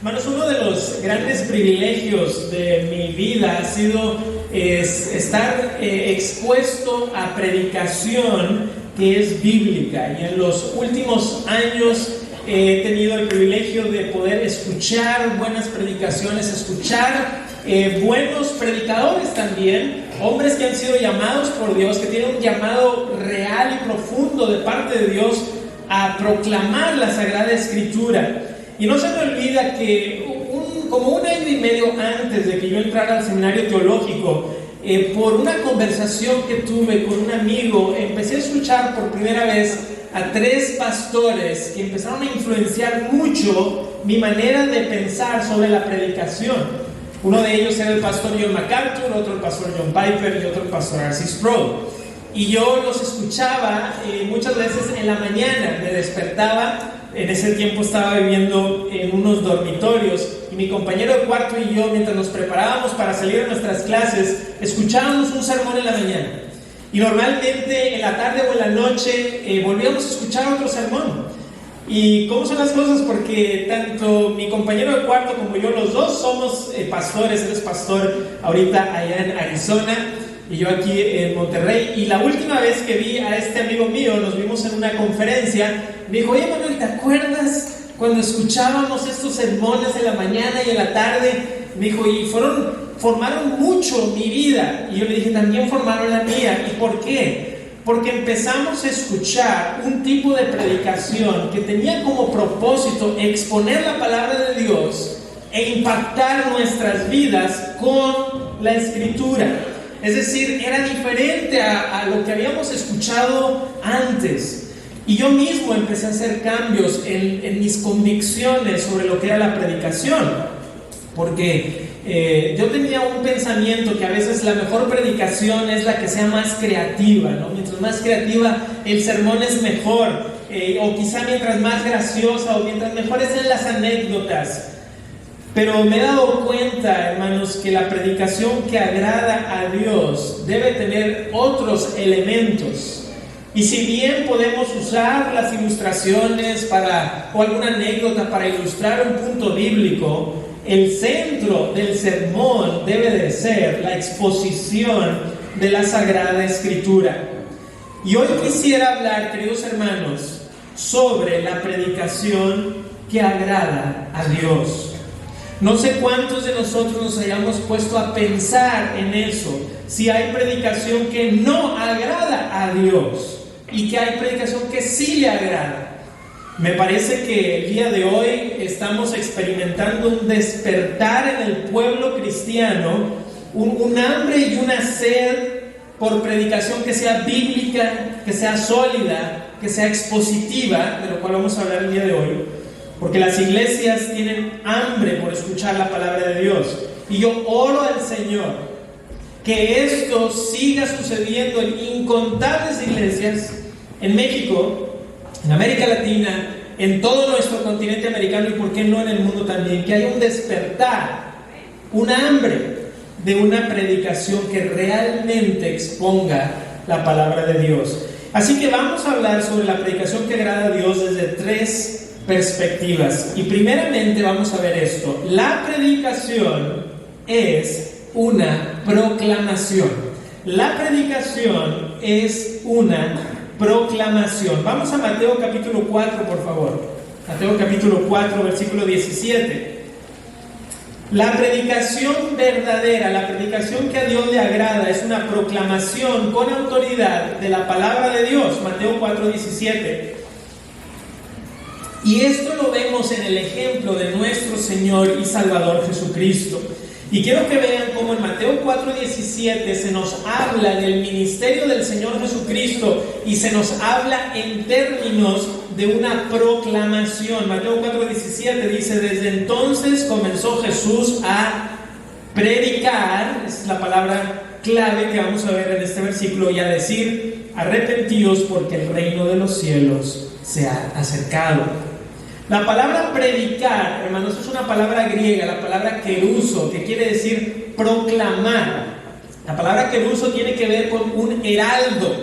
Hermanos, uno de los grandes privilegios de mi vida ha sido estar expuesto a predicación que es bíblica, y en los últimos años he tenido el privilegio de poder escuchar buenas predicaciones, escuchar buenos predicadores también, hombres que han sido llamados por Dios, que tienen un llamado real y profundo de parte de Dios a proclamar la Sagrada Escritura. Y no se me olvida que como un año y medio antes de que yo entrara al seminario teológico, por una conversación que tuve con un amigo, empecé a escuchar por primera vez a 3 pastores que empezaron a influenciar mucho mi manera de pensar sobre la predicación. Uno de ellos era el pastor John MacArthur, otro el pastor John Piper y otro el pastor R.C. Sproul. Y yo los escuchaba muchas veces en la mañana, me despertaba. En ese tiempo estaba viviendo en unos dormitorios y mi compañero de cuarto y yo, mientras nos preparábamos para salir a nuestras clases, escuchábamos un sermón en la mañana. Y normalmente en la tarde o en la noche volvíamos a escuchar otro sermón. ¿Y cómo son las cosas? Porque tanto mi compañero de cuarto como yo, los dos somos pastores. Él es pastor ahorita allá en Arizona y yo aquí en Monterrey. Y la última vez que vi a este amigo mío, nos vimos en una conferencia, me dijo: oye Manuel, ¿te acuerdas cuando escuchábamos estos sermones en la mañana y en la tarde? Me dijo, y formaron mucho mi vida. Y yo le dije, también formaron la mía. ¿Y por qué? Porque empezamos a escuchar un tipo de predicación que tenía como propósito exponer la palabra de Dios e impactar nuestras vidas con la Escritura. Es decir, era diferente a lo que habíamos escuchado antes. Y yo mismo empecé a hacer cambios en mis convicciones sobre lo que era la predicación. Porque yo tenía un pensamiento que a veces la mejor predicación es la que sea más creativa, ¿no? Mientras más creativa, el sermón es mejor. O quizá mientras más graciosa, o mientras mejores sean las anécdotas. Pero me he dado cuenta, hermanos, que la predicación que agrada a Dios debe tener otros elementos. Y si bien podemos usar las ilustraciones o alguna anécdota para ilustrar un punto bíblico, el centro del sermón debe de ser la exposición de la Sagrada Escritura. Y hoy quisiera hablar, queridos hermanos, sobre la predicación que agrada a Dios. No sé cuántos de nosotros nos hayamos puesto a pensar en eso, si hay predicación que no agrada a Dios y que hay predicación que sí le agrada. Me parece que el día de hoy estamos experimentando un despertar en el pueblo cristiano, un hambre y una sed por predicación que sea bíblica, que sea sólida, que sea expositiva, de lo cual vamos a hablar el día de hoy. Porque las iglesias tienen hambre por escuchar la palabra de Dios. Y yo oro al Señor que esto siga sucediendo en incontables iglesias en México, en América Latina, en todo nuestro continente americano y por qué no en el mundo también. Que haya un despertar, un hambre de una predicación que realmente exponga la palabra de Dios. Así que vamos a hablar sobre la predicación que agrada a Dios desde 3 perspectivas. Y primeramente vamos a ver esto: la predicación es una proclamación. La predicación es una proclamación. Vamos a Mateo capítulo 4, por favor. Mateo capítulo 4, versículo 17. La predicación verdadera, la predicación que a Dios le agrada, es una proclamación con autoridad de la palabra de Dios. Mateo 4, 17. Y esto lo vemos en el ejemplo de nuestro Señor y Salvador Jesucristo. Y quiero que vean cómo en Mateo 4:17 se nos habla del ministerio del Señor Jesucristo y se nos habla en términos de una proclamación. Mateo 4:17 dice: desde entonces comenzó Jesús a predicar, esa es la palabra clave que vamos a ver en este versículo, y a decir: arrepentíos porque el reino de los cielos se ha acercado. La palabra predicar, hermanos, es una palabra griega, la palabra keruso, que quiere decir proclamar. La palabra keruso tiene que ver con un heraldo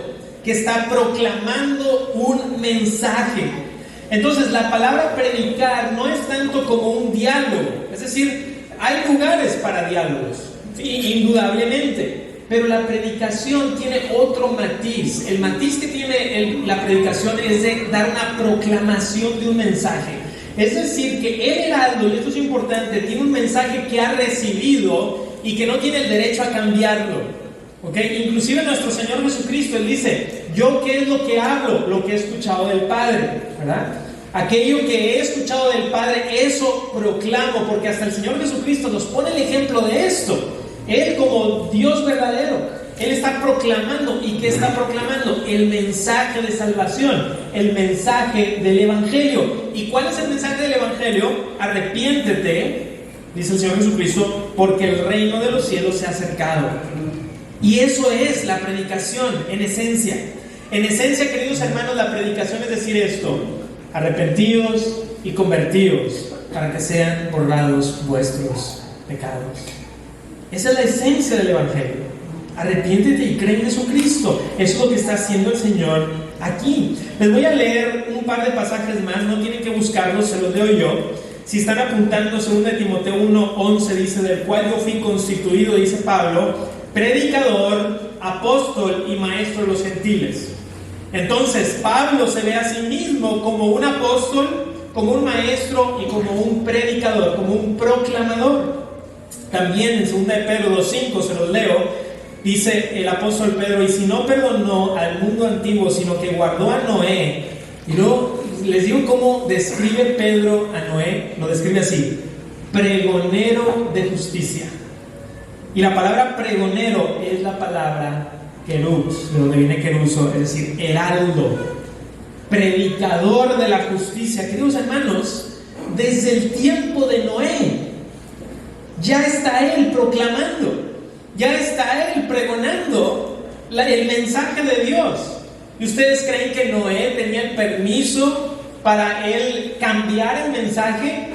que está proclamando un mensaje. Entonces, la palabra predicar no es tanto como un diálogo, es decir, hay lugares para diálogos, indudablemente, pero la predicación tiene otro matiz. El matiz que tiene la predicación es de dar una proclamación de un mensaje. Es decir, que el heraldo, y esto es importante, tiene un mensaje que ha recibido y que no tiene el derecho a cambiarlo. ¿Okay? Inclusive nuestro Señor Jesucristo, Él dice: yo qué es lo que hablo, lo que he escuchado del Padre, ¿verdad? Aquello que he escuchado del Padre, eso proclamo, porque hasta el Señor Jesucristo nos pone el ejemplo de esto. Él, como Dios verdadero, Él está proclamando. ¿Y qué está proclamando? El mensaje de salvación, el mensaje del Evangelio. ¿Y cuál es el mensaje del Evangelio? Arrepiéntete, dice el Señor Jesucristo, porque el reino de los cielos se ha acercado. Y eso es la predicación, en esencia. En esencia, queridos hermanos, la predicación es decir esto: arrepentidos y convertidos, para que sean borrados vuestros pecados. Esa es la esencia del Evangelio. Arrepiéntete y cree en Jesucristo. Eso es lo que está haciendo el Señor aquí. Les voy a leer un par de pasajes más, no tienen que buscarlos, se los leo yo. Si están apuntando, 2 Timoteo 1:11 dice: del cual yo fui constituido, dice Pablo, predicador, apóstol y maestro de los gentiles. Entonces, Pablo se ve a sí mismo como un apóstol, como un maestro y como un predicador, como un proclamador. También en 2 Pedro 2:5, se los leo, dice el apóstol Pedro: y si no perdonó al mundo antiguo, sino que guardó a Noé. Y luego les digo cómo describe Pedro a Noé. Lo describe así: pregonero de justicia. Y la palabra pregonero es la palabra querux, de donde viene queruso, es decir, heraldo, predicador de la justicia. Queridos hermanos, desde el tiempo de Noé ya está él proclamando, ya está él pregonando el mensaje de Dios. ¿Y ustedes creen que Noé tenía el permiso para él cambiar el mensaje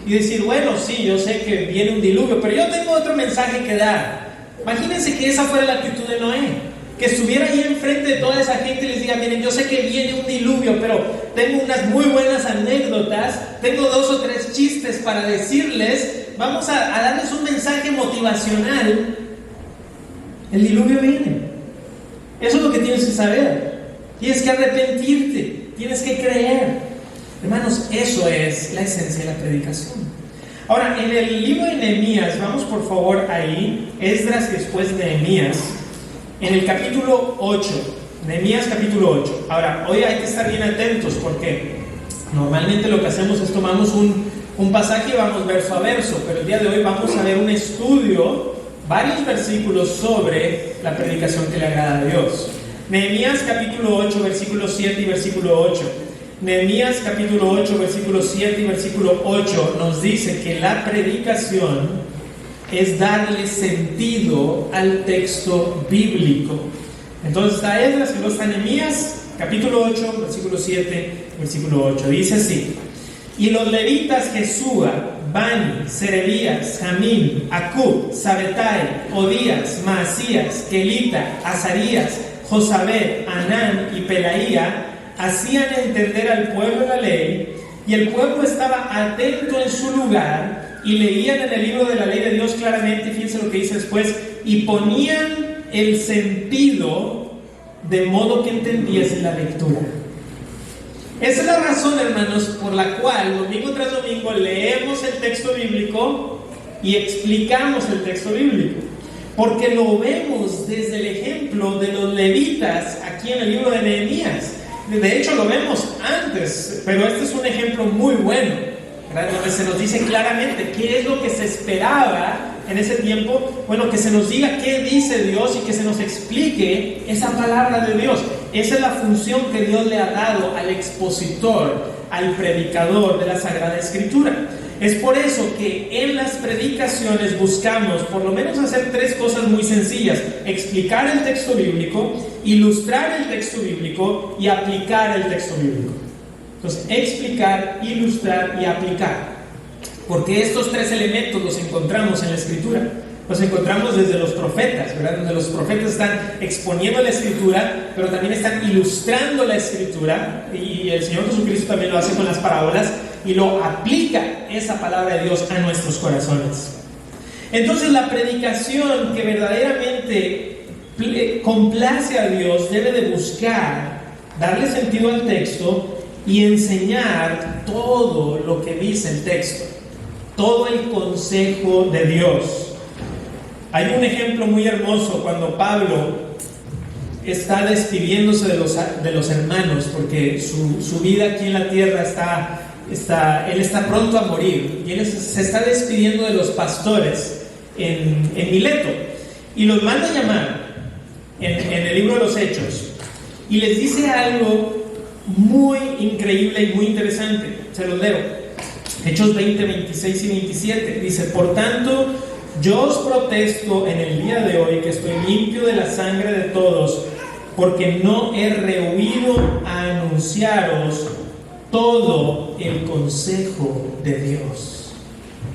y decir: bueno, sí, yo sé que viene un diluvio, pero yo tengo otro mensaje que dar? Imagínense que esa fuera la actitud de Noé, que estuviera ahí enfrente de toda esa gente y les diga: miren, yo sé que viene un diluvio, pero tengo unas muy buenas anécdotas, tengo 2 o 3 chistes para decirles, vamos a darles un mensaje motivacional. El diluvio viene. Eso es lo que tienes que saber. Tienes que arrepentirte, tienes que creer. Hermanos, eso es la esencia de la predicación. Ahora, en el libro de Nehemías, vamos por favor ahí, Esdras y después Nehemías, en el capítulo 8, Nehemías capítulo 8. Ahora, hoy hay que estar bien atentos, porque normalmente lo que hacemos es tomamos un pasaje y vamos verso a verso, pero el día de hoy vamos a ver un estudio, varios versículos sobre la predicación que le agrada a Dios. Nehemías capítulo 8, versículo 7 y versículo 8. Nehemías capítulo 8, versículo 7 y versículo 8 nos dice que la predicación es darle sentido al texto bíblico. Entonces está Esdras y luego está Nehemías capítulo 8, versículo 7, versículo 8. Dice así: y los levitas Jesúa, Bani, Serebías, Jamín, Acub, Sabetai, Odías, Maasías, Kelita, Azarías, Josabed, Anán y Pelaía hacían entender al pueblo la ley, y el pueblo estaba atento en su lugar y leían en el libro de la ley de Dios claramente. Y fíjense lo que dice después: y ponían el sentido de modo que entendiesen la lectura. Esa es la razón, hermanos, por la cual domingo tras domingo leemos el texto bíblico y explicamos el texto bíblico, porque lo vemos desde el ejemplo de los levitas aquí en el libro de Nehemías. De hecho, lo vemos antes, pero este es un ejemplo muy bueno, ¿verdad? Donde se nos dice claramente qué es lo que se esperaba en ese tiempo. Bueno, que se nos diga qué dice Dios y que se nos explique esa palabra de Dios. Esa es la función que Dios le ha dado al expositor, al predicador de la Sagrada Escritura. Es por eso que en las predicaciones buscamos por lo menos hacer 3 cosas muy sencillas: explicar el texto bíblico, ilustrar el texto bíblico y aplicar el texto bíblico. Entonces, explicar, ilustrar y aplicar, porque estos 3 elementos los encontramos en la Escritura. los encontramos desde los profetas, ¿verdad? Donde los profetas están exponiendo la Escritura, pero también están ilustrando la Escritura, y el Señor Jesucristo también lo hace con las parábolas, y lo aplica esa palabra de Dios a nuestros corazones. Entonces la predicación que verdaderamente complace a Dios debe de buscar darle sentido al texto y enseñar todo lo que dice el texto, todo el consejo de Dios. Hay un ejemplo muy hermoso cuando Pablo está despidiéndose de los hermanos, porque su vida aquí en la tierra él está pronto a morir, y él se está despidiendo de los pastores en Mileto, y los manda a llamar en el libro de los Hechos, y les dice algo muy increíble y muy interesante. Se los leo. Hechos 20, 26 y 27. Dice: por tanto, yo os protesto en el día de hoy que estoy limpio de la sangre de todos, porque no he rehuido a anunciaros todo el consejo de Dios.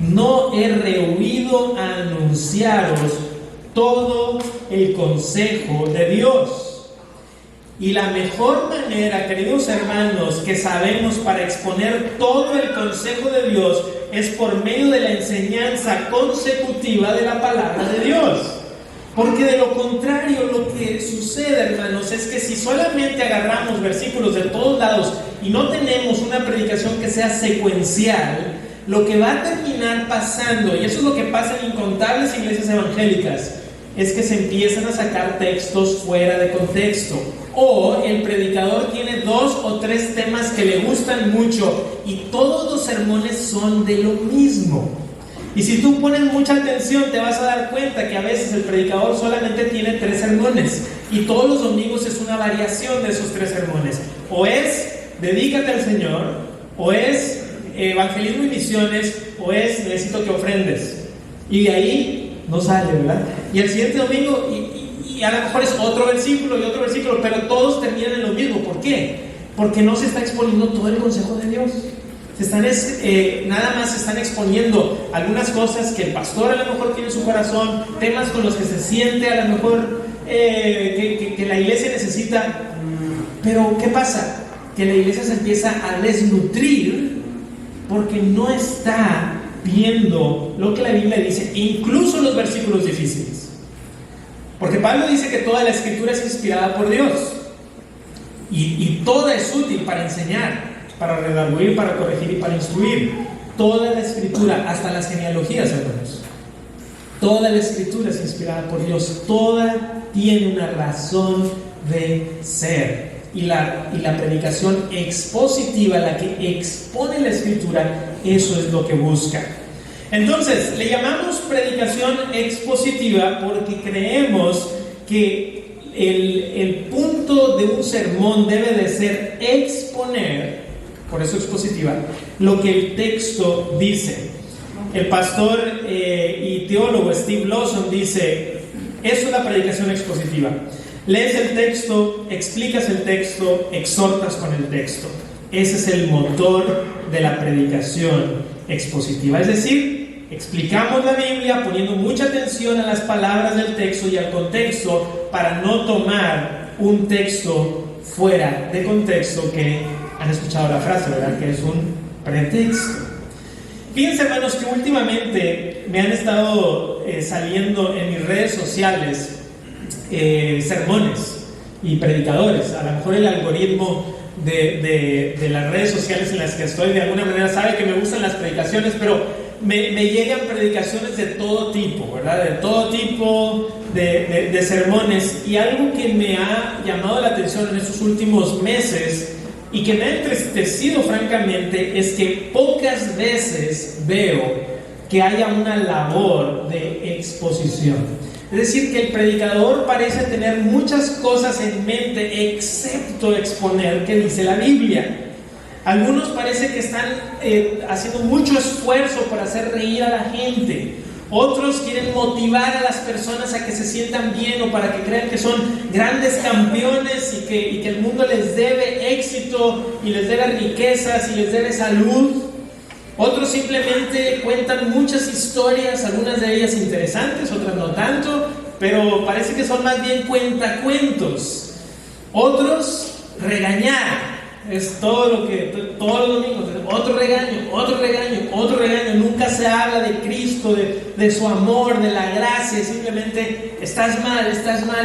No he rehuido a anunciaros todo el consejo de Dios. Y la mejor manera, queridos hermanos, que sabemos para exponer todo el consejo de Dios es por medio de la enseñanza consecutiva de la palabra de Dios. Porque de lo contrario, lo que sucede, hermanos, es que si solamente agarramos versículos de todos lados y no tenemos una predicación que sea secuencial, lo que va a terminar pasando, y eso es lo que pasa en incontables iglesias evangélicas, es que se empiezan a sacar textos fuera de contexto. O el predicador tiene 2 o 3 temas que le gustan mucho y todos los sermones son de lo mismo. Y si tú pones mucha atención, te vas a dar cuenta que a veces el predicador solamente tiene 3 sermones y todos los domingos es una variación de esos 3 sermones. O es dedícate al Señor, o es evangelismo y misiones, o es necesito que ofrendes. Y de ahí no sale, ¿verdad? Y el siguiente domingo y a lo mejor es otro versículo y otro versículo, pero todos terminan en lo mismo. ¿Por qué? Porque no se está exponiendo todo el consejo de Dios. Nada más se están exponiendo algunas cosas que el pastor a lo mejor tiene en su corazón, temas con los que se siente a lo mejor que la iglesia necesita. Pero ¿qué pasa? Que la iglesia se empieza a desnutrir porque no está viendo lo que la Biblia dice, incluso los versículos difíciles. Porque Pablo dice que toda la Escritura es inspirada por Dios y toda es útil para enseñar, para redarguir, para corregir y para instruir. Toda la Escritura, hasta las genealogías, hermanos, toda la Escritura es inspirada por Dios, toda tiene una razón de ser. Y la predicación expositiva, la que expone la Escritura, eso es lo que busca. Entonces, le llamamos predicación expositiva porque creemos que el punto de un sermón debe de ser exponer, por eso expositiva, lo que el texto dice. El pastor y teólogo Steve Lawson dice: eso es la predicación expositiva. Lees el texto, explicas el texto, exhortas con el texto. Ese es el motor de la predicación expositiva. Es decir, explicamos la Biblia poniendo mucha atención a las palabras del texto y al contexto para no tomar un texto fuera de contexto, que han escuchado la frase, ¿verdad? Que es un pretexto. Fíjense, hermanos, que últimamente me han estado saliendo en mis redes sociales sermones y predicadores. A lo mejor el algoritmo de las redes sociales en las que estoy de alguna manera sabe que me gustan las predicaciones, pero me llegan predicaciones de todo tipo, ¿verdad? De todo tipo de sermones. Y algo que me ha llamado la atención en estos últimos meses y que me ha entristecido francamente es que pocas veces veo que haya una labor de exposición. Es decir, que el predicador parece tener muchas cosas en mente excepto exponer qué dice la Biblia. Algunos parece que están haciendo mucho esfuerzo por hacer reír a la gente. Otros quieren motivar a las personas a que se sientan bien o para que crean que son grandes campeones y que el mundo les debe éxito y les debe riquezas y les debe salud. Otros simplemente cuentan muchas historias, algunas de ellas interesantes, otras no tanto, pero parece que son más bien cuentacuentos. Otros, regañar. Es todo lo que, todos los domingos, otro regaño, otro regaño, otro regaño. Nunca se habla de Cristo, de su amor, de la gracia. Simplemente estás mal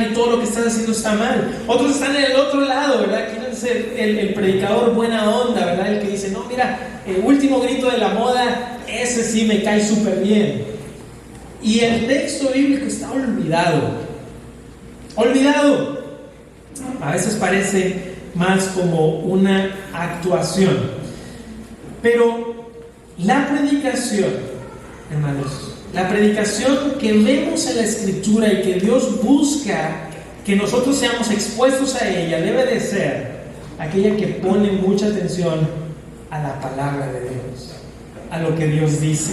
y todo lo que estás haciendo está mal. Otros están en el otro lado, ¿verdad? Quieren ser el predicador buena onda, ¿verdad? El que dice, no, mira, el último grito de la moda, ese sí me cae súper bien. Y el texto bíblico está olvidado. A veces parece más como una actuación. Pero la predicación, hermanos, la predicación que vemos en la Escritura y que Dios busca que nosotros seamos expuestos a ella, debe de ser aquella que pone mucha atención a la palabra de Dios, a lo que Dios dice.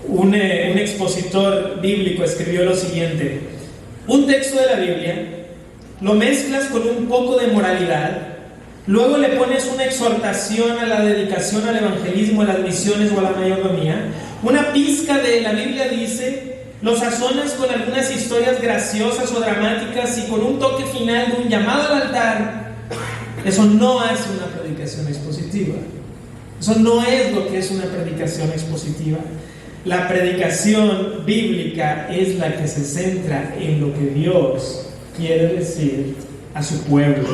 Un expositor bíblico escribió lo siguiente: un texto de la Biblia lo mezclas con un poco de moralidad, luego le pones una exhortación a la dedicación al evangelismo, a las misiones o a la mayordomía, una pizca de la Biblia dice, lo sazonas con algunas historias graciosas o dramáticas y con un toque final de un llamado al altar. Eso no hace una predicación expositiva. Eso no es lo que es una predicación expositiva. La predicación bíblica es la que se centra en lo que Dios quiere decir a su pueblo.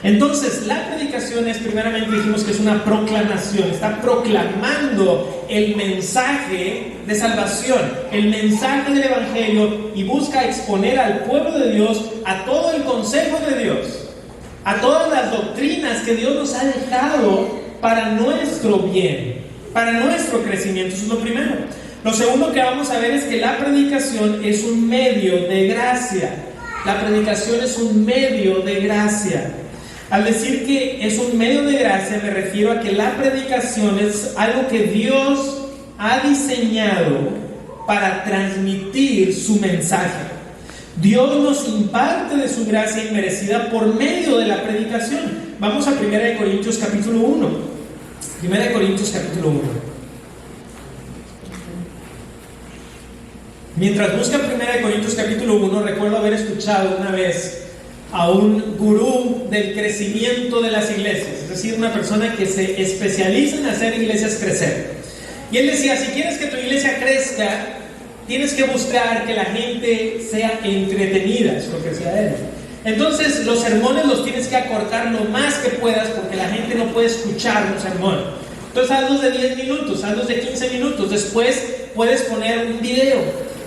Entonces, la predicación es, primeramente dijimos que es una proclamación, está proclamando el mensaje de salvación, el mensaje del Evangelio, y busca exponer al pueblo de Dios a todo el consejo de Dios, a todas las doctrinas que Dios nos ha dejado para nuestro bien, para nuestro crecimiento. Eso es lo primero. Lo segundo que vamos a ver es que la predicación es un medio de gracia. La predicación es un medio de gracia. Al decir que es un medio de gracia, me refiero a que la predicación es algo que Dios ha diseñado para transmitir su mensaje. Dios nos imparte de su gracia inmerecida por medio de la predicación. Vamos a 1 Corintios capítulo 1. 1 Corintios capítulo 1. Mientras busca 1 Corintios capítulo 1, recuerdo haber escuchado una vez a un gurú del crecimiento de las iglesias, es decir, una persona que se especializa en hacer iglesias crecer. Y él decía, si quieres que tu iglesia crezca, tienes que buscar que la gente sea entretenida, es lo que decía él. Entonces, los sermones los tienes que acortar lo más que puedas porque la gente no puede escuchar un sermón. Entonces, hazlos de 10 minutos, hazlos de 15 minutos, después puedes poner un video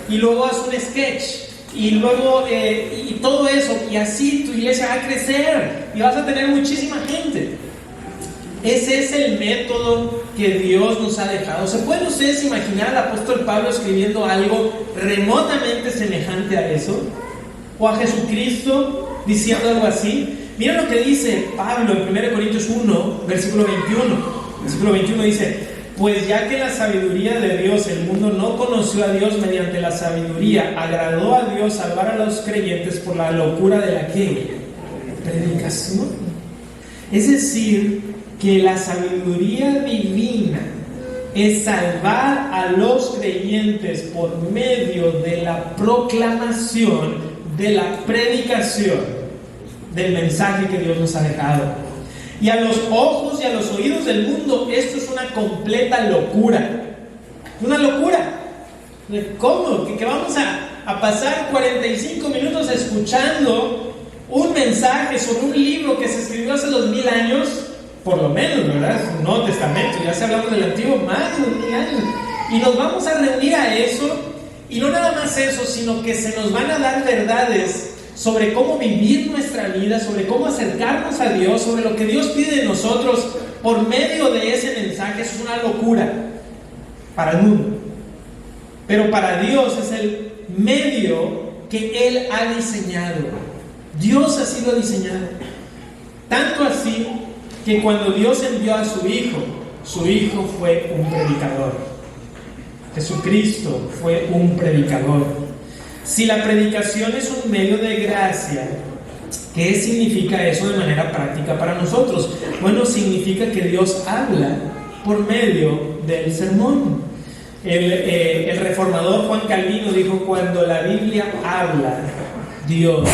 y luego haz un sketch y luego y todo eso, y así tu iglesia va a crecer y vas a tener muchísima gente. Ese es el método que Dios nos ha dejado. ¿Se pueden ustedes imaginar al apóstol Pablo escribiendo algo remotamente semejante a eso? ¿O a Jesucristo diciendo algo así? Miren lo que dice Pablo en 1 Corintios 1, versículo 21. Versículo 21 dice: pues ya que la sabiduría de Dios, el mundo no conoció a Dios mediante la sabiduría, agradó a Dios salvar a los creyentes por la locura de la ¿qué? Predicación. Es decir, que la sabiduría divina es salvar a los creyentes por medio de la proclamación, de la predicación del mensaje que Dios nos ha dejado. Y a los ojos y a los oídos del mundo esto es una completa locura. Una locura. ¿Cómo? ¿Que vamos a pasar 45 minutos escuchando un mensaje sobre un libro que se escribió hace 2000 años? Por lo menos, ¿verdad? Es un Nuevo Testamento, ya se hablamos del Antiguo, más de 2000 años. Y nos vamos a reunir a eso, y no nada más eso, sino que se nos van a dar verdades sobre cómo vivir nuestra vida, sobre cómo acercarnos a Dios, sobre lo que Dios pide de nosotros por medio de ese mensaje. Eso es una locura para el mundo, pero para Dios es el medio que Él ha diseñado. Dios así lo ha diseñado, tanto así que cuando Dios envió a su Hijo fue un predicador. Jesucristo fue un predicador. Si la predicación es un medio de gracia, ¿qué significa eso de manera práctica para nosotros? Bueno, significa que Dios habla por medio del sermón. El reformador Juan Calvino dijo: cuando la Biblia habla, Dios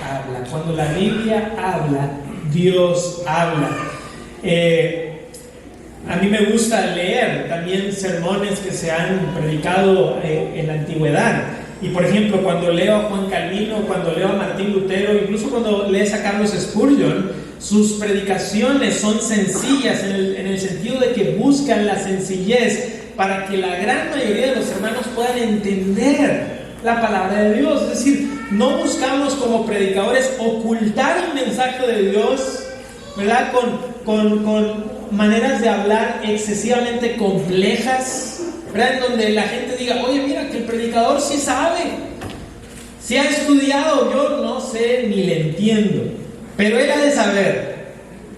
habla. Cuando la Biblia habla, Dios habla. A mí me gusta leer también sermones que se han predicado en la antigüedad. Y por ejemplo, cuando leo a Juan Calvino, cuando leo a Martín Lutero, incluso cuando lees a Carlos Spurgeon, sus predicaciones son sencillas en el sentido de que buscan la sencillez para que la gran mayoría de los hermanos puedan entender la palabra de Dios. Es decir, no buscamos como predicadores ocultar el mensaje de Dios, ¿verdad? Con maneras de hablar excesivamente complejas, ¿verdad? En donde la gente diga: oye, mira que el predicador sí sabe, sí ha estudiado, yo no sé ni le entiendo, pero él ha de saber.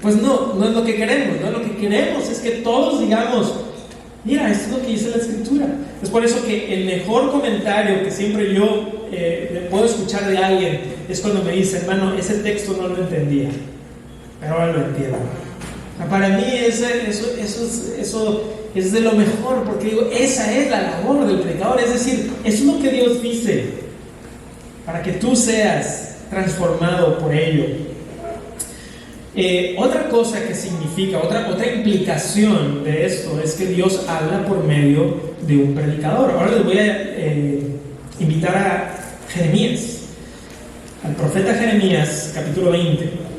Pues no es lo que queremos, ¿no? Lo que queremos es que todos digamos: mira, esto es lo que dice la Escritura. Es por eso que el mejor comentario que siempre yo puedo escuchar de alguien es cuando me dice: hermano, ese texto no lo entendía, pero ahora lo entiendo. O sea, para mí eso es de lo mejor, porque digo, esa es la labor del predicador. Es decir, eso es lo que Dios dice, para que tú seas transformado por ello. Otra cosa que significa, otra implicación de esto es que Dios habla por medio de un predicador. Ahora les voy a invitar a Jeremías, al profeta Jeremías, capítulo 20.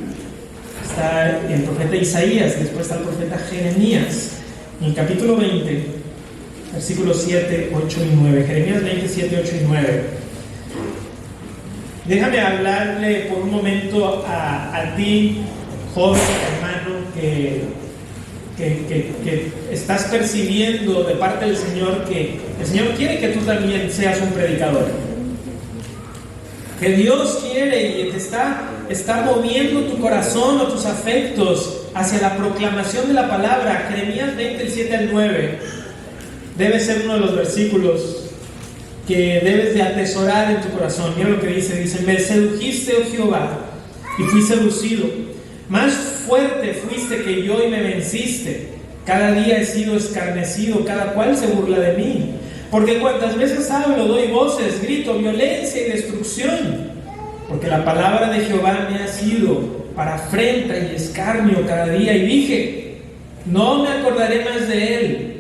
Está el profeta Isaías, después está el profeta Jeremías. En el capítulo 20, versículos 7, 8 y 9. Jeremías 20, 7, 8 y 9. Déjame hablarle por un momento a ti, joven hermano, que estás percibiendo de parte del Señor que el Señor quiere que tú también seas un predicador, que Dios quiere y te está moviendo tu corazón o tus afectos hacia la proclamación de la palabra. Jeremías 20, 7 al 9 debe ser uno de los versículos que debes de atesorar en tu corazón. Mira lo que dice: me sedujiste, oh Jehová, y fui seducido. Más fuerte fuiste que yo y me venciste. Cada día he sido escarnecido, cada cual se burla de mí. Porque cuantas veces hablo, doy voces, grito, violencia y destrucción. Porque la palabra de Jehová me ha sido para afrenta y escarnio cada día. Y dije: no me acordaré más de él,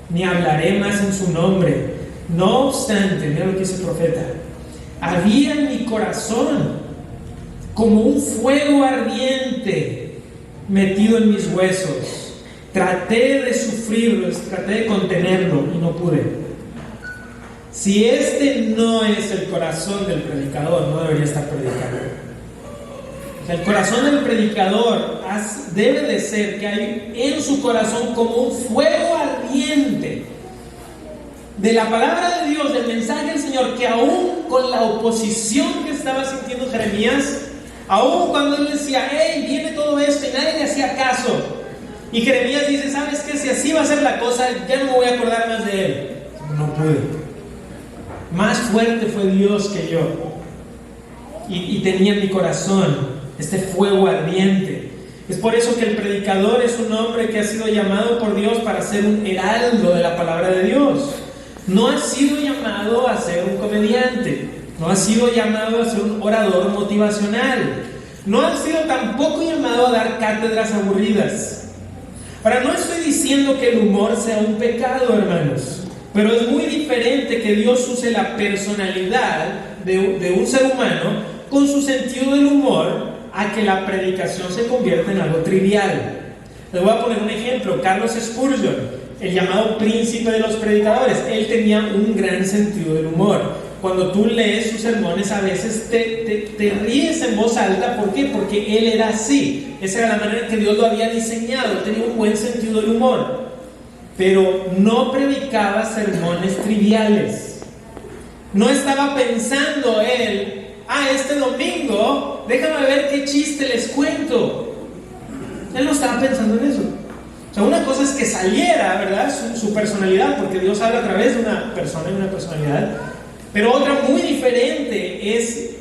ni hablaré más en su nombre. No obstante, mira lo que dice el profeta: había en mi corazón como un fuego ardiente metido en mis huesos. Traté de sufrirlo, traté de contenerlo y no pude. Si este no es el corazón del predicador, no debería estar predicando. El corazón del predicador debe de ser que hay en su corazón como un fuego ardiente de la palabra de Dios, del mensaje del Señor, que aún con la oposición que estaba sintiendo Jeremías, aún cuando él decía: hey, viene todo esto, y nadie le hacía caso, y Jeremías dice: ¿sabes qué? Si así va a ser la cosa, ya no me voy a acordar más de él. No pude. Más fuerte fue Dios que yo, y tenía en mi corazón este fuego ardiente. Es por eso que el predicador es un hombre que ha sido llamado por Dios para ser un heraldo de la palabra de Dios. No ha sido llamado a ser un comediante, no ha sido llamado a ser un orador motivacional, no ha sido tampoco llamado a dar cátedras aburridas. Ahora, no estoy diciendo que el humor sea un pecado, hermanos, pero es muy diferente que Dios use la personalidad de un ser humano con su sentido del humor a que la predicación se convierta en algo trivial. Les voy a poner un ejemplo: Carlos Spurgeon, el llamado príncipe de los predicadores. Él tenía un gran sentido del humor. Cuando tú lees sus sermones, a veces te ríes en voz alta. ¿Por qué? Porque él era así. Esa era la manera en que Dios lo había diseñado. Tenía un buen sentido del humor, pero no predicaba sermones triviales. No estaba pensando él: este domingo déjame ver qué chiste les cuento. Él no estaba pensando en eso. O sea, una cosa es que saliera, ¿verdad?, su personalidad, porque Dios habla a través de una persona y una personalidad. Pero otra muy diferente es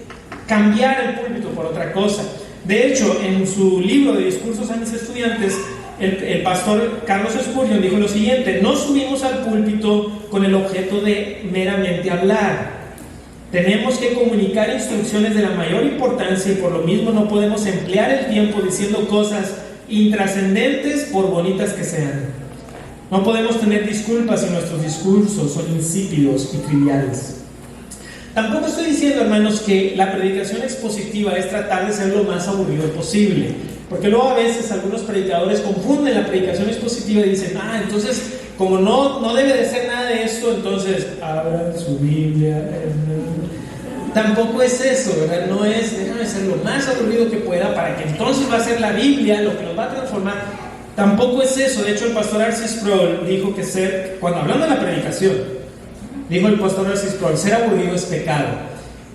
cambiar el púlpito por otra cosa. De hecho, en su libro de discursos a mis estudiantes, el pastor Carlos Spurgeon dijo lo siguiente: no subimos al púlpito con el objeto de meramente hablar. Tenemos que comunicar instrucciones de la mayor importancia y por lo mismo no podemos emplear el tiempo diciendo cosas intrascendentes por bonitas que sean. No podemos tener disculpas si nuestros discursos son insípidos y triviales. Tampoco estoy diciendo, hermanos, que la predicación expositiva es tratar de ser lo más aburrido posible, porque luego a veces algunos predicadores confunden la predicación expositiva y dicen, entonces como no debe de ser nada de esto, entonces abran su Biblia. Tampoco es eso, ¿verdad? No es, déjame ser lo más aburrido que pueda para que entonces va a ser la Biblia lo que nos va a transformar. Tampoco es eso. De hecho, el pastor R.C. Sproul dijo que cuando hablando de la predicación, dijo el pastor R.C. Sproul, ser aburrido es pecado.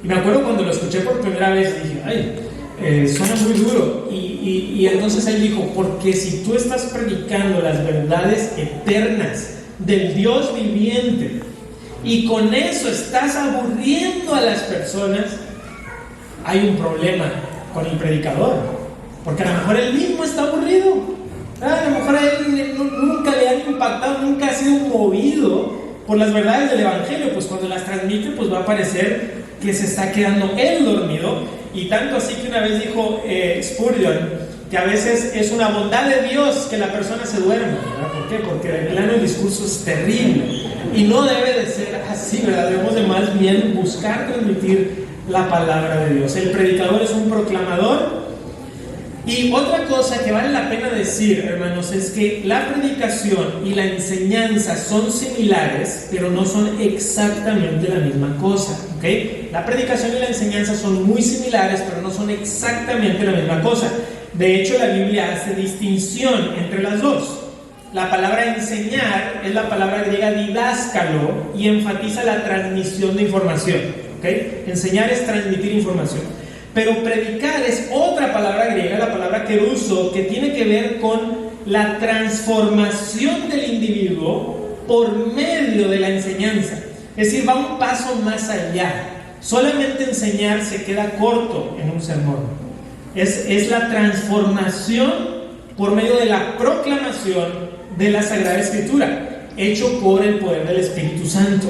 Y me acuerdo cuando lo escuché por primera vez, dije, suena muy duro. Y entonces él dijo, porque si tú estás predicando las verdades eternas del Dios viviente y con eso estás aburriendo a las personas, hay un problema con el predicador, porque a lo mejor él mismo está aburrido. A lo mejor a él nunca le han impactado, nunca ha sido movido por las verdades del Evangelio, pues cuando las transmite, pues va a parecer que se está quedando él dormido. Y tanto así que una vez dijo Spurgeon que a veces es una bondad de Dios que la persona se duerma, ¿verdad? ¿Por qué? Porque de plano el discurso es terrible y no debe de ser así, ¿verdad? Debemos de más bien buscar transmitir la palabra de Dios. El predicador es un proclamador. Y otra cosa que vale la pena decir, hermanos, es que la predicación y la enseñanza son similares, pero no son exactamente la misma cosa, ¿ok? La predicación y la enseñanza son muy similares, pero no son exactamente la misma cosa. De hecho, la Biblia hace distinción entre las dos. La palabra enseñar es la palabra griega didáskalo y enfatiza la transmisión de información, ¿ok? Enseñar es transmitir información. Pero predicar es otra palabra griega, la palabra keruso, que tiene que ver con la transformación del individuo por medio de la enseñanza. Es decir, va un paso más allá. Solamente enseñar se queda corto en un sermón. Es la transformación por medio de la proclamación de la Sagrada Escritura, hecho por el poder del Espíritu Santo.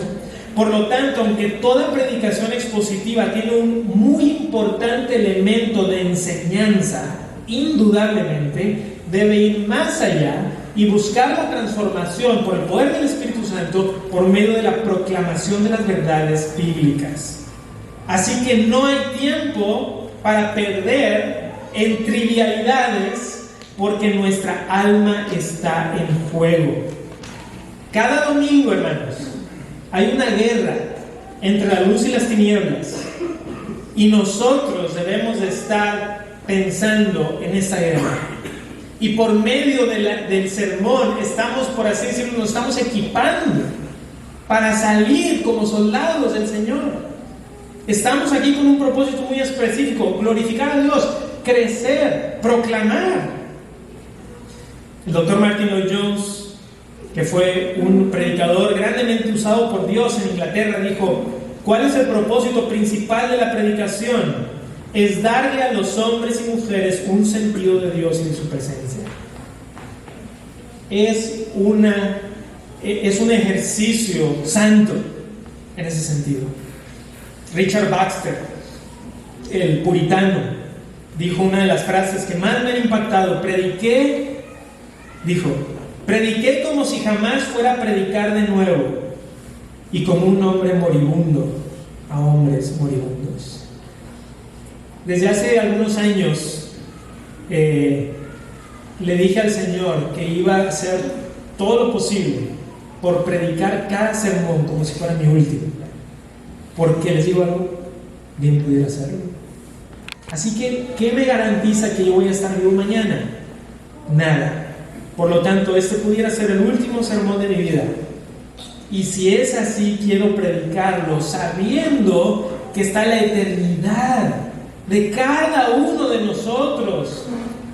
Por lo tanto, aunque toda predicación expositiva tiene un muy importante elemento de enseñanza, indudablemente debe ir más allá y buscar la transformación por el poder del Espíritu Santo por medio de la proclamación de las verdades bíblicas. Así que no hay tiempo para perder en trivialidades, porque nuestra alma está en juego. Cada domingo, hermanos, hay una guerra entre la luz y las tinieblas, y nosotros debemos de estar pensando en esa guerra. Y por medio del sermón estamos, por así decirlo, nos estamos equipando para salir como soldados del Señor. Estamos aquí con un propósito muy específico: glorificar a Dios, crecer, proclamar. El doctor Martin Lloyd-Jones, que fue un predicador grandemente usado por Dios en Inglaterra, dijo: ¿cuál es el propósito principal de la predicación? Es darle a los hombres y mujeres un sentido de Dios y de su presencia. Es un ejercicio santo en ese sentido. Richard Baxter, el puritano, dijo una de las frases que más me han impactado: prediqué como si jamás fuera a predicar de nuevo, y como un hombre moribundo a hombres moribundos. Desde hace algunos años le dije al Señor que iba a hacer todo lo posible por predicar cada sermón como si fuera mi último, porque les digo algo, bien pudiera hacerlo. Así que, ¿qué me garantiza que yo voy a estar vivo mañana? Nada. Por lo tanto, este pudiera ser el último sermón de mi vida. Y si es así, quiero predicarlo sabiendo que está la eternidad de cada uno de nosotros.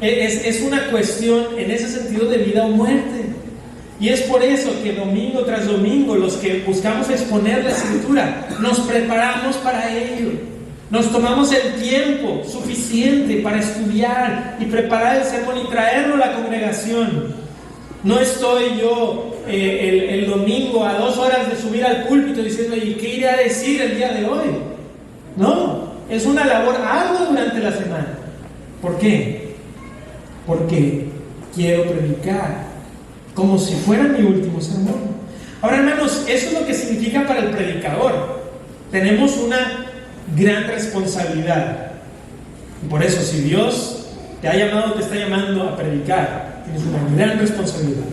Es una cuestión en ese sentido de vida o muerte. Y es por eso que domingo tras domingo los que buscamos exponer la Escritura nos preparamos para ello. Nos tomamos el tiempo suficiente para estudiar y preparar el sermón y traerlo a la congregación. No estoy yo el domingo a 2 horas de subir al púlpito diciendo, ¿y qué iré a decir el día de hoy? No, es una labor ardua durante la semana. ¿Por qué? Porque quiero predicar como si fuera mi último sermón. Ahora, hermanos, eso es lo que significa para el predicador. Tenemos una gran responsabilidad. Y por eso, si Dios te ha llamado, te está llamando a predicar, tienes una gran responsabilidad.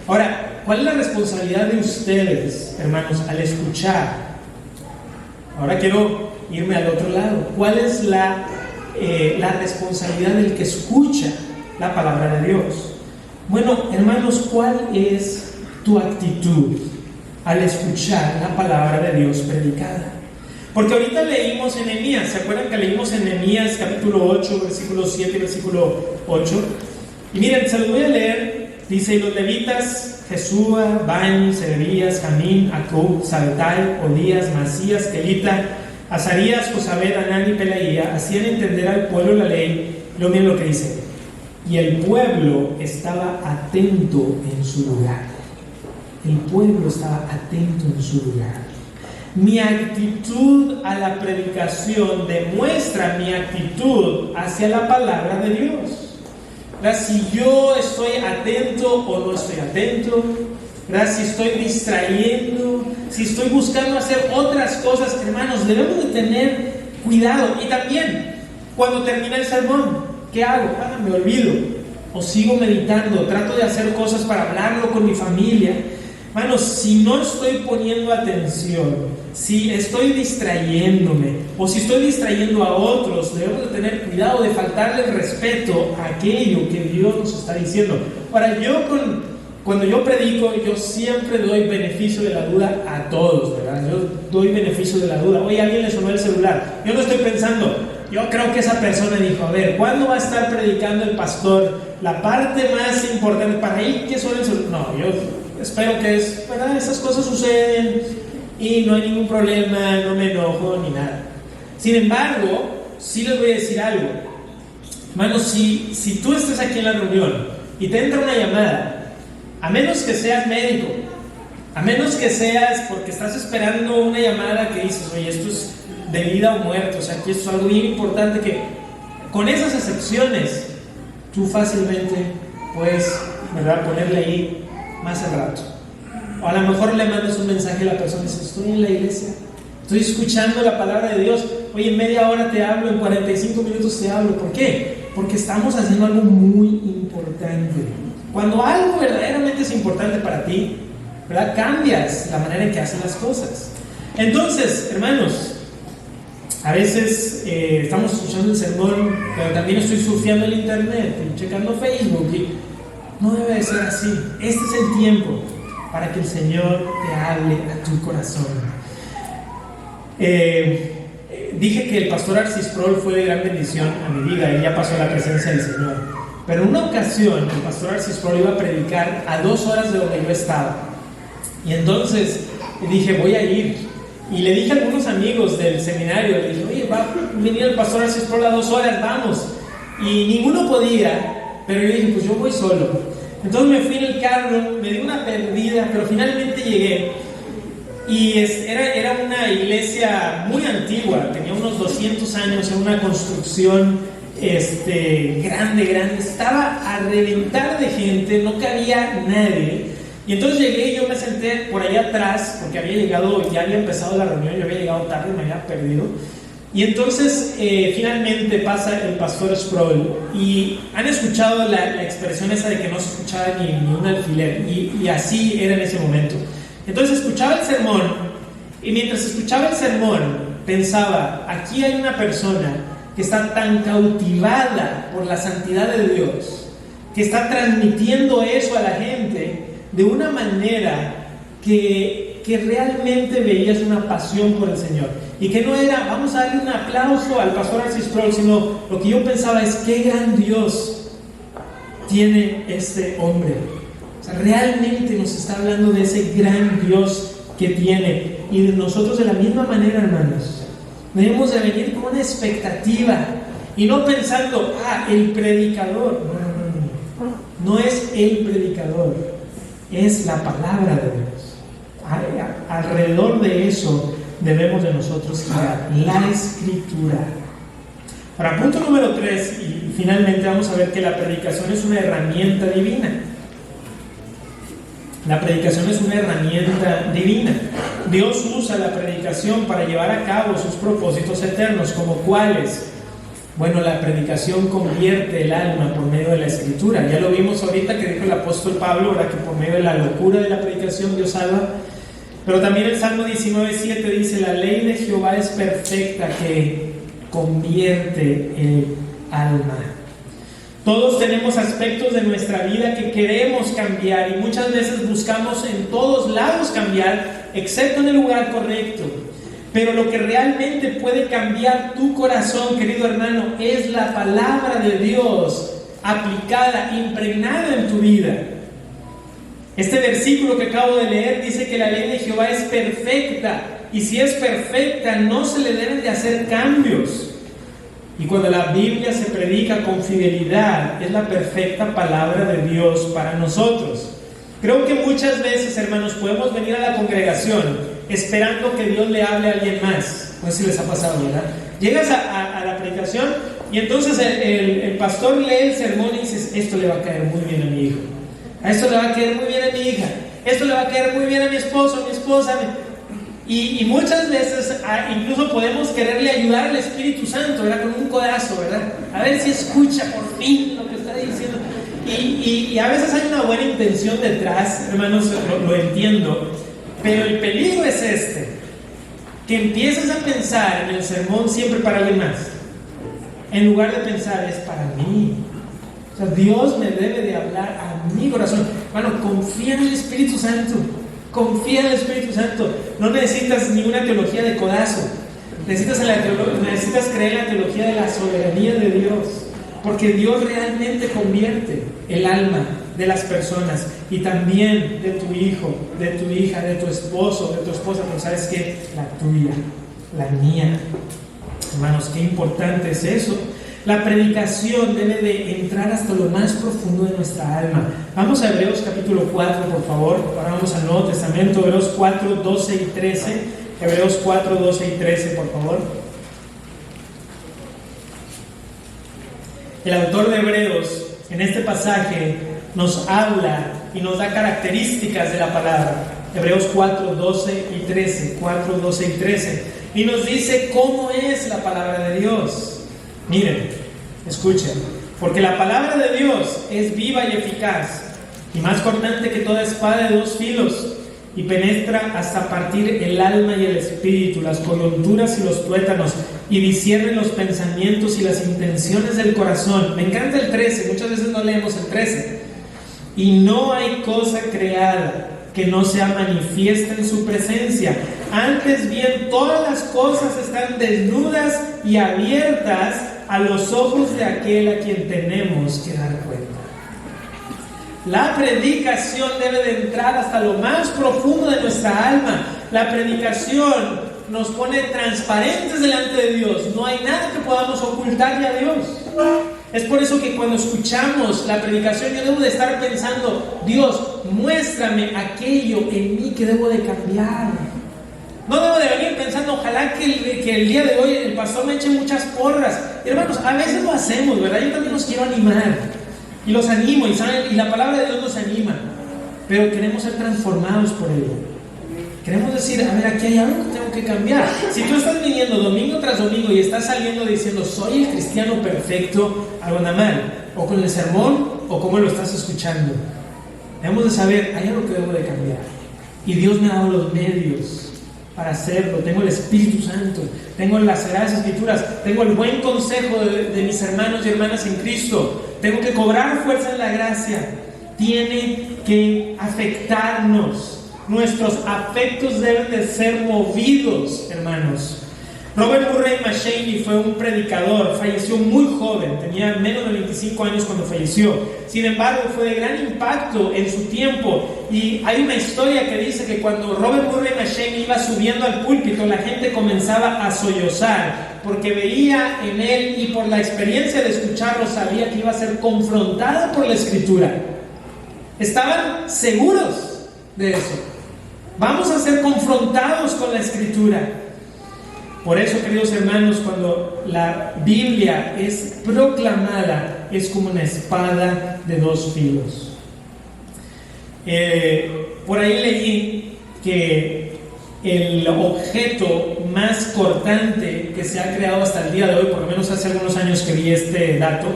Ahora, ¿cuál es la responsabilidad de ustedes, hermanos, al escuchar? Ahora quiero irme al otro lado. ¿Cuál es la responsabilidad del que escucha la palabra de Dios? Bueno, hermanos, ¿cuál es tu actitud al escuchar la palabra de Dios predicada? Porque ahorita leímos en Nehemías, ¿se acuerdan que leímos en Nehemías capítulo 8, versículo 7 y versículo 8? Y miren, se los voy a leer. Dice: y los levitas, Jesúa, Bani, Serebías, Jamín, Acub, Sabtai, Odías, Masías, Kelita, Azarías, Josabed, Anán y Pelaía, hacían entender al pueblo la ley. Lo miren lo que dice: y el pueblo estaba atento en su lugar. El pueblo estaba atento en su lugar. Mi actitud a la predicación demuestra mi actitud hacia la palabra de Dios. Si yo estoy atento o no estoy atento, si estoy distrayendo, si estoy buscando hacer otras cosas, hermanos, debemos de tener cuidado. Y también, cuando termina el sermón, ¿qué hago? Me olvido, o sigo meditando, trato de hacer cosas para hablarlo con mi familia. Hermanos, si no estoy poniendo atención, si estoy distrayéndome o si estoy distrayendo a otros, debemos de tener cuidado de faltarle el respeto a aquello que Dios nos está diciendo. Ahora, cuando yo predico, yo siempre doy beneficio de la duda a todos, ¿verdad? Yo doy beneficio de la duda. Oye, a alguien le sonó el celular. Yo no estoy pensando, yo creo que esa persona dijo, a ver, ¿cuándo va a estar predicando el pastor? La parte más importante, para ahí, ¿qué suena el celular? No, yo espero que ¿verdad? Esas cosas suceden y no hay ningún problema, no me enojo ni nada. Sin embargo, sí les voy a decir algo. Hermanos, si tú estás aquí en la reunión y te entra una llamada, a menos que seas médico, a menos que seas porque estás esperando una llamada que dices, oye, esto es de vida o muerte, o sea, aquí esto es algo bien importante, que con esas excepciones tú fácilmente puedes, ¿verdad?, ponerle ahí más al rato. O a lo mejor le mandas un mensaje a la persona y dices, estoy en la iglesia, estoy escuchando la palabra de Dios, oye, en media hora te hablo, en 45 minutos te hablo. ¿Por qué? Porque estamos haciendo algo muy importante. Cuando algo verdaderamente es importante para ti, ¿verdad?, cambias la manera en que haces las cosas. Entonces, hermanos, a veces estamos escuchando el sermón, pero también estoy surfeando el internet y checando Facebook, y no debe de ser así. Este es el tiempo para que el Señor te hable a tu corazón. Dije que el pastor Arcis Sproul fue de gran bendición a mi vida, y ya pasó a la presencia del Señor. Pero en una ocasión, el pastor Arcis Sproul iba a predicar a 2 horas de donde yo estaba. Y entonces dije, voy a ir. Y le dije a algunos amigos del seminario, le dije, oye, va a venir el pastor Arcis Sproul a 2 horas, vamos. Y ninguno podía, pero yo dije, pues yo voy solo. Entonces me fui en el carro, me di una perdida, pero finalmente llegué. Y era una iglesia muy antigua, tenía unos 200 años, en una construcción grande, estaba a reventar de gente, no cabía nadie. Y entonces llegué y yo me senté por allá atrás, porque ya había empezado la reunión, yo había llegado tarde, me había perdido. Y entonces finalmente pasa el pastor Sproul, y han escuchado la expresión esa de que no se escuchaba ni un alfiler, y así era en ese momento. Entonces escuchaba el sermón, y mientras escuchaba el sermón pensaba, aquí hay una persona que está tan cautivada por la santidad de Dios, que está transmitiendo eso a la gente de una manera que realmente veías una pasión por el Señor, y que no era, vamos a darle un aplauso al pastor Arcis Sproul, sino lo que yo pensaba es, qué gran Dios tiene este hombre. O sea, realmente nos está hablando de ese gran Dios que tiene. Y de nosotros de la misma manera, hermanos, Debemos de venir con una expectativa y no pensando, el predicador. No es el predicador, es la palabra de Dios. Alrededor de eso debemos de nosotros girar, la Escritura. Para punto número 3, y finalmente vamos a ver que la predicación es una herramienta divina. La predicación es una herramienta divina. Dios usa la predicación para llevar a cabo sus propósitos eternos, como cuáles. Bueno, la predicación convierte el alma por medio de la Escritura. Ya lo vimos ahorita que dijo el apóstol Pablo, ¿verdad? Que por medio de la locura de la predicación Dios salva. Pero también el Salmo 19:7 dice: la ley de Jehová es perfecta, que convierte el alma. Todos tenemos aspectos de nuestra vida que queremos cambiar y muchas veces buscamos en todos lados cambiar, excepto en el lugar correcto. Pero lo que realmente puede cambiar tu corazón, querido hermano, es la palabra de Dios aplicada, impregnada en tu vida. Este versículo que acabo de leer dice que la ley de Jehová es perfecta, y si es perfecta no se le deben de hacer cambios. Y cuando la Biblia se predica con fidelidad, es la perfecta palabra de Dios para nosotros. Creo que muchas veces, hermanos, podemos venir a la congregación esperando que Dios le hable a alguien más. No sé si les ha pasado, ¿verdad? Llegas a la predicación y entonces el pastor lee el sermón y dices: esto le va a caer muy bien a mi hijo, a esto le va a caer muy bien a mi hija, esto le va a caer muy bien a mi esposo, a mi esposa. Y muchas veces incluso podemos quererle ayudar al Espíritu Santo, ¿verdad? Con un codazo, ¿verdad? A ver si escucha por fin lo que está diciendo. Y a veces hay una buena intención detrás, hermanos, lo entiendo. Pero el peligro es que empieces a pensar en el sermón siempre para alguien más, en lugar de pensar, es para mí. O sea, Dios me debe de hablar a mi corazón. Hermano, confía en el Espíritu Santo. Confía en el Espíritu Santo. No necesitas ni una teología de codazo. Necesitas creer en la teología de la soberanía de Dios. Porque Dios realmente convierte el alma de las personas, y también de tu hijo, de tu hija, de tu esposo, de tu esposa, pero ¿sabes qué? La tuya, la mía. Hermanos, qué importante es eso. La predicación debe de entrar hasta lo más profundo de nuestra alma. Vamos a Hebreos capítulo 4, por favor. Ahora vamos al Nuevo Testamento, Hebreos 4, 12 y 13. Hebreos 4, 12 y 13, por favor. El autor de Hebreos, en este pasaje, nos habla y nos da características de la palabra. Hebreos 4, 12 y 13. 4, 12 y 13. Y nos dice cómo es la palabra de Dios. Miren, escuchen, porque la palabra de Dios es viva y eficaz, y más cortante que toda espada de dos filos, y penetra hasta partir el alma y el espíritu, las coyunturas y los tuétanos, y discierne los pensamientos y las intenciones del corazón. Me encanta el 13, muchas veces no leemos el 13. Y no hay cosa creada que no sea manifiesta en su presencia. Antes bien, todas las cosas están desnudas y abiertas a los ojos de aquel a quien tenemos que dar cuenta. La predicación debe de entrar hasta lo más profundo de nuestra alma. La predicación nos pone transparentes delante de Dios. No hay nada que podamos ocultarle a Dios. Es por eso que cuando escuchamos la predicación, yo debo de estar pensando: Dios, muéstrame aquello en mí que debo de cambiar. No debo de venir pensando: ojalá que el día de hoy el pastor me eche muchas porras. Y hermanos, a veces lo hacemos, ¿verdad? Yo también los quiero animar. Y los animo, y la palabra de Dios nos anima. Pero queremos ser transformados por ello. Queremos decir: a ver, aquí hay algo que tengo que cambiar. Si tú estás viniendo domingo tras domingo y estás saliendo diciendo: soy el cristiano perfecto, algo anda mal, o con el sermón, o cómo lo estás escuchando. Debemos de saber: hay algo que debo de cambiar. Y Dios me ha dado los medios para hacerlo. Tengo el Espíritu Santo, tengo las Sagradas Escrituras, tengo el buen consejo de mis hermanos y hermanas en Cristo. Tengo que cobrar fuerza en la gracia. Tiene que afectarnos. Nuestros afectos deben de ser movidos, hermanos. Robert Murray McCheyne fue un predicador, falleció muy joven, tenía menos de 25 años cuando falleció. Sin embargo, fue de gran impacto en su tiempo. Y hay una historia que dice que cuando Robert Murray McCheyne iba subiendo al púlpito, la gente comenzaba a sollozar, porque veía en él y por la experiencia de escucharlo sabía que iba a ser confrontado por la Escritura. Estaban seguros de eso. Vamos a ser confrontados con la Escritura. Por eso, queridos hermanos, cuando la Biblia es proclamada, es como una espada de dos filos. Por ahí leí que el objeto más cortante que se ha creado hasta el día de hoy, por lo menos hace algunos años que vi este dato,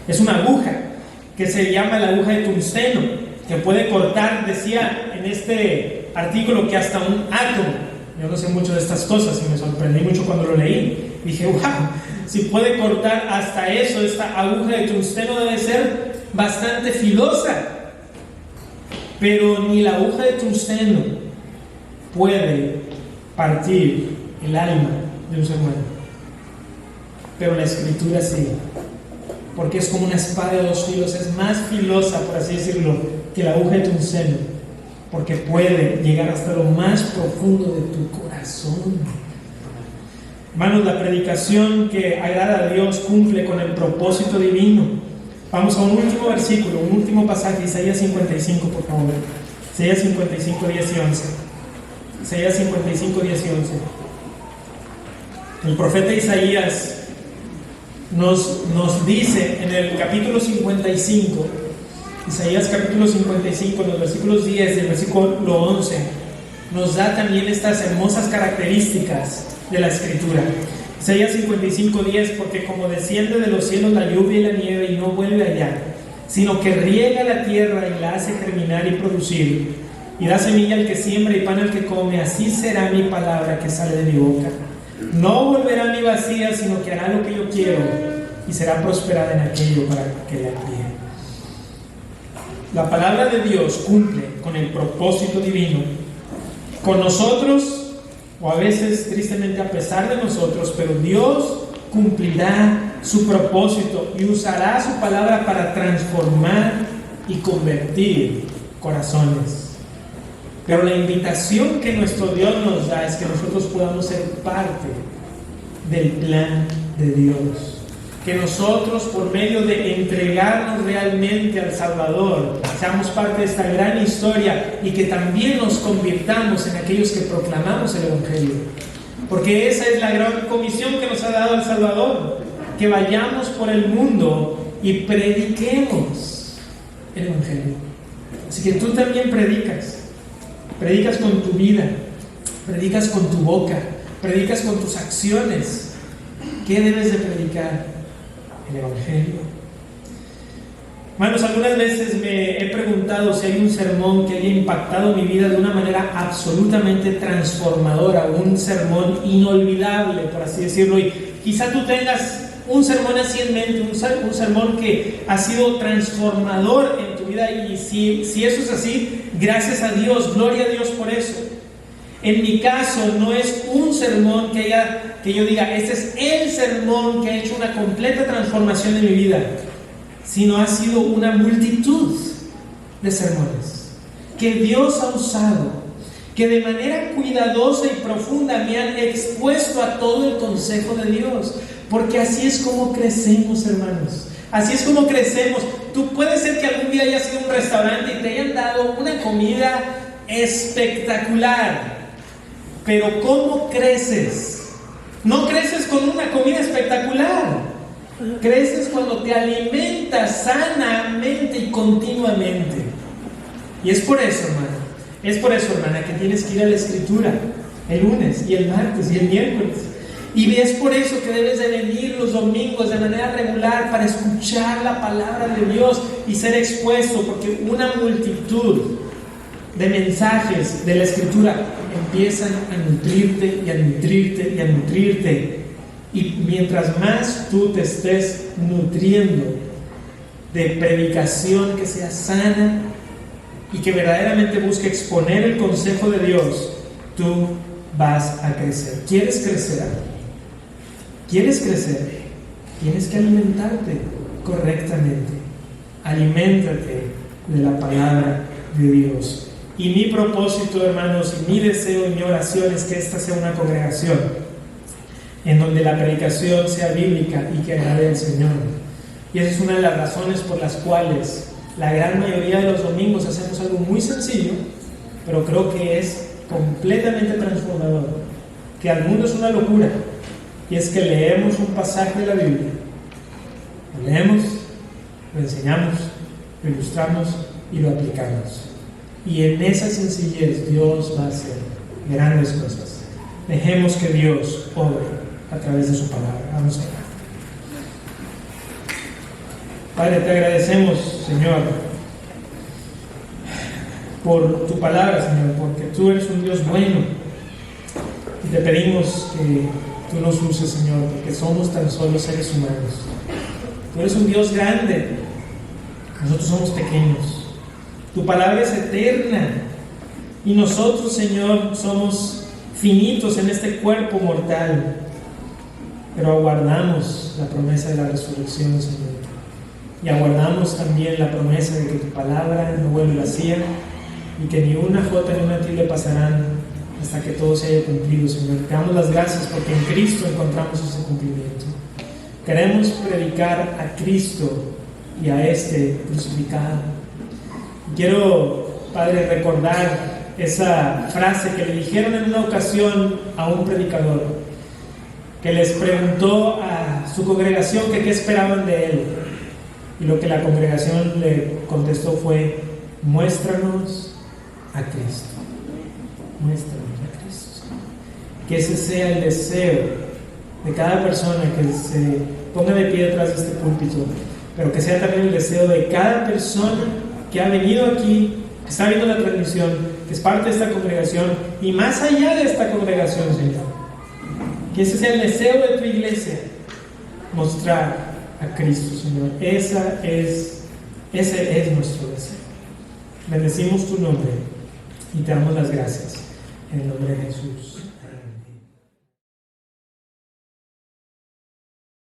es una aguja que se llama la aguja de tungsteno, que puede cortar, decía en este artículo, que hasta un átomo. Yo no sé mucho de estas cosas y me sorprendí mucho cuando lo leí. Dije, wow, si puede cortar hasta eso, esta aguja de tungsteno debe ser bastante filosa. Pero ni la aguja de tungsteno puede partir el alma de un ser humano. Pero la Escritura sí, porque es como una espada de dos filos, es más filosa, por así decirlo, que la aguja de tungsteno, porque puede llegar hasta lo más profundo de tu corazón. Hermanos, la predicación que agrada a Dios cumple con el propósito divino. Vamos a un último versículo, un último pasaje, Isaías 55, por favor. Isaías 55, 10 y 11. Isaías 55, 10 y 11. El profeta Isaías nos dice en el capítulo 55, Isaías capítulo 55, los versículos 10 y el versículo 11, nos da también estas hermosas características de la Escritura. Isaías 55, 10, porque como desciende de los cielos la lluvia y la nieve y no vuelve allá, sino que riega la tierra y la hace germinar y producir, y da semilla al que siembra y pan al que come, así será mi palabra que sale de mi boca. No volverá a mí vacía, sino que hará lo que yo quiero, y será prosperada en aquello para que la envíe. La palabra de Dios cumple con el propósito divino, con nosotros, o a veces tristemente a pesar de nosotros, pero Dios cumplirá su propósito y usará su palabra para transformar y convertir corazones. Pero la invitación que nuestro Dios nos da es que nosotros podamos ser parte del plan de Dios. Que nosotros, por medio de entregarnos realmente al Salvador, seamos parte de esta gran historia y que también nos convirtamos en aquellos que proclamamos el Evangelio. Porque esa es la gran comisión que nos ha dado el Salvador, que vayamos por el mundo y prediquemos el Evangelio. Así que tú también predicas con tu vida, predicas con tu boca, predicas con tus acciones. ¿Qué debes de predicar? El Evangelio. Hermanos, algunas veces me he preguntado si hay un sermón que haya impactado mi vida de una manera absolutamente transformadora, un sermón inolvidable, por así decirlo, y quizá tú tengas un sermón así en mente, un sermón que ha sido transformador en tu vida, y si eso es así, gracias a Dios, gloria a Dios por eso. En mi caso, no es un sermón que yo diga, este es el sermón que ha hecho una completa transformación en mi vida, sino ha sido una multitud de sermones que Dios ha usado, que de manera cuidadosa y profunda me han expuesto a todo el consejo de Dios, porque así es como crecemos, hermanos. Así es como crecemos. Tú puedes ser que algún día hayas ido a un restaurante y te hayan dado una comida espectacular. Pero ¿cómo creces? No creces con una comida espectacular. Creces cuando te alimentas sanamente y continuamente. Y es por eso, hermana, que tienes que ir a la Escritura el lunes y el martes y el miércoles. Y es por eso que debes de venir los domingos de manera regular para escuchar la palabra de Dios y ser expuesto, porque una multitud de mensajes de la Escritura empiezan a nutrirte y a nutrirte y a nutrirte. Y mientras más tú te estés nutriendo de predicación que sea sana y que verdaderamente busque exponer el consejo de Dios, tú vas a crecer. ¿Quieres crecer? ¿Quieres crecer? Tienes que alimentarte correctamente. Aliméntate de la palabra de Dios. Y mi propósito, hermanos, y mi deseo y mi oración es que esta sea una congregación en donde la predicación sea bíblica y que agrade al Señor. Y esa es una de las razones por las cuales la gran mayoría de los domingos hacemos algo muy sencillo, pero creo que es completamente transformador, que al mundo es una locura, y es que leemos un pasaje de la Biblia, lo leemos, lo enseñamos, lo ilustramos y lo aplicamos. Y en esa sencillez Dios va a hacer grandes cosas. Dejemos que Dios obre a través de su palabra. Vamos a orar. Padre, te agradecemos, Señor, por tu palabra, Señor, porque tú eres un Dios bueno. Y te pedimos que tú nos uses, Señor, porque somos tan solo seres humanos. Tú eres un Dios grande, nosotros somos pequeños. Tu palabra es eterna y nosotros, Señor, somos finitos en este cuerpo mortal, pero aguardamos la promesa de la resurrección, Señor, y aguardamos también la promesa de que tu palabra no vuelve vacía y que ni una jota ni una tilde pasarán hasta que todo se haya cumplido, Señor. Te damos las gracias porque en Cristo encontramos ese cumplimiento. Queremos predicar a Cristo y a este crucificado. Quiero, Padre, recordar esa frase que le dijeron en una ocasión a un predicador que les preguntó a su congregación que qué esperaban de él, y lo que la congregación le contestó fue: muéstranos a Cristo, muéstranos a Cristo. Que ese sea el deseo de cada persona que se ponga de pie detrás de este púlpito, pero que sea también el deseo de cada persona que ha venido aquí, que está viendo la transmisión, que es parte de esta congregación y más allá de esta congregación, Señor. Que ese sea el deseo de tu iglesia, mostrar a Cristo, Señor. Ese es nuestro deseo. Bendecimos tu nombre y te damos las gracias en el nombre de Jesús.